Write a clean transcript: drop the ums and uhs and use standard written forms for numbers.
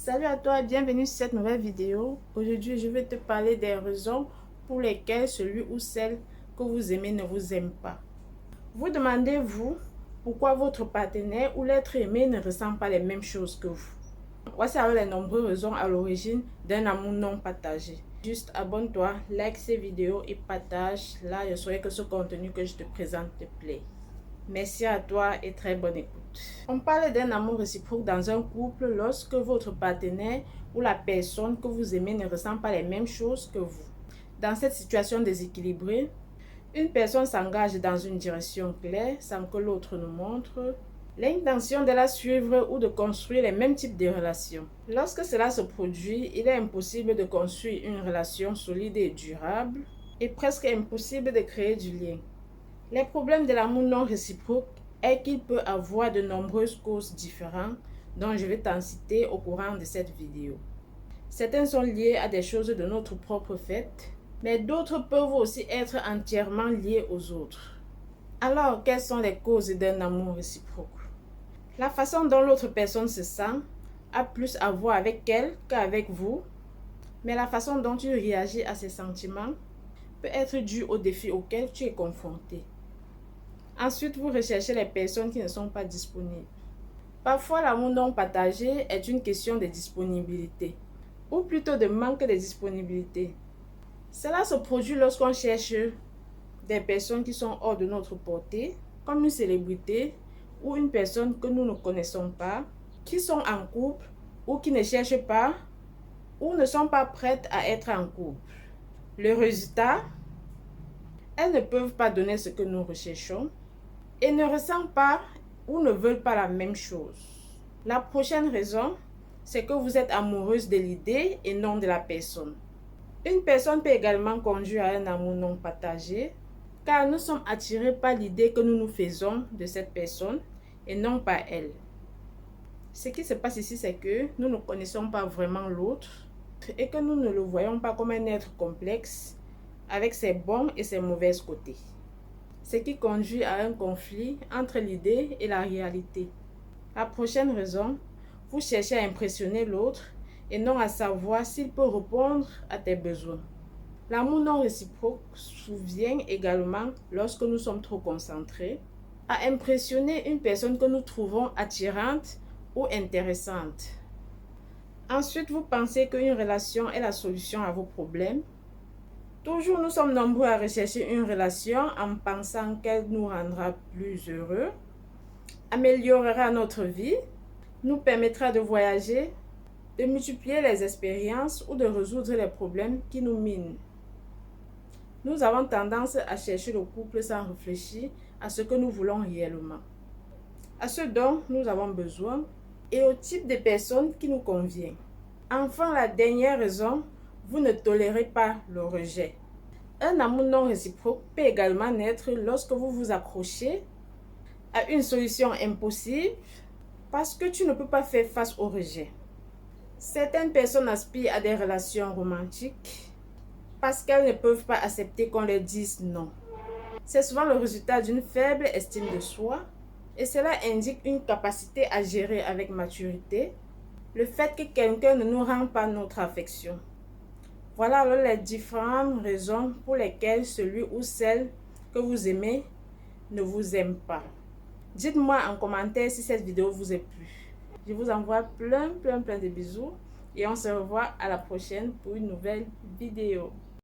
Salut à toi et bienvenue sur cette nouvelle vidéo. Aujourd'hui, je vais te parler des raisons pour lesquelles celui ou celle que vous aimez ne vous aime pas. Vous demandez-vous pourquoi votre partenaire ou l'être aimé ne ressent pas les mêmes choses que vous. Voici alors les nombreuses raisons à l'origine d'un amour non partagé. Juste abonne-toi, like ces vidéos et partage. Là, je souhaite que ce contenu que je te présente te plaît. Merci à toi et très bonne écoute. On parle d'un amour réciproque dans un couple lorsque votre partenaire ou la personne que vous aimez ne ressent pas les mêmes choses que vous. Dans cette situation déséquilibrée, une personne s'engage dans une direction claire sans que l'autre nous montre l'intention de la suivre ou de construire les mêmes types de relations. Lorsque cela se produit, il est impossible de construire une relation solide et durable et presque impossible de créer du lien. Les problèmes de l'amour non réciproque est qu'il peut avoir de nombreuses causes différentes dont je vais t'en citer au courant de cette vidéo. Certaines sont liées à des choses de notre propre fait, mais d'autres peuvent aussi être entièrement liées aux autres. Alors, quelles sont les causes d'un amour réciproque? La façon dont l'autre personne se sent a plus à voir avec elle qu'avec vous, mais la façon dont tu réagis à ses sentiments peut être due aux défis auxquels tu es confronté. Ensuite, vous recherchez les personnes qui ne sont pas disponibles. Parfois, l'amour non partagé est une question de disponibilité, ou plutôt de manque de disponibilité. Cela se produit lorsqu'on cherche des personnes qui sont hors de notre portée, comme une célébrité ou une personne que nous ne connaissons pas, qui sont en couple ou qui ne cherchent pas ou ne sont pas prêtes à être en couple. Le résultat, elles ne peuvent pas donner ce que nous recherchons et ne ressentent pas ou ne veulent pas la même chose. La prochaine raison, c'est que vous êtes amoureuse de l'idée et non de la personne. Une personne peut également conduire à un amour non partagé, car nous sommes attirés par l'idée que nous nous faisons de cette personne et non par elle. Ce qui se passe ici, c'est que nous ne connaissons pas vraiment l'autre et que nous ne le voyons pas comme un être complexe avec ses bons et ses mauvais côtés. Ce qui conduit à un conflit entre l'idée et la réalité. La prochaine raison, vous cherchez à impressionner l'autre et non à savoir s'il peut répondre à tes besoins. L'amour non réciproque survient également lorsque nous sommes trop concentrés à impressionner une personne que nous trouvons attirante ou intéressante. Ensuite, vous pensez qu'une relation est la solution à vos problèmes. Toujours, nous sommes nombreux à rechercher une relation en pensant qu'elle nous rendra plus heureux, améliorera notre vie, nous permettra de voyager, de multiplier les expériences ou de résoudre les problèmes qui nous minent. Nous avons tendance à chercher le couple sans réfléchir à ce que nous voulons réellement, à ce dont nous avons besoin et au type de personne qui nous convient. Enfin, la dernière raison, vous ne tolérez pas le rejet. Un amour non réciproque peut également naître lorsque vous vous accrochez à une solution impossible parce que tu ne peux pas faire face au rejet. Certaines personnes aspirent à des relations romantiques parce qu'elles ne peuvent pas accepter qu'on leur dise non. C'est souvent le résultat d'une faible estime de soi et cela indique une capacité à gérer avec maturité le fait que quelqu'un ne nous rend pas notre affection. Voilà alors les différentes raisons pour lesquelles celui ou celle que vous aimez ne vous aime pas. Dites-moi en commentaire si cette vidéo vous a plu. Je vous envoie plein de bisous et on se revoit à la prochaine pour une nouvelle vidéo.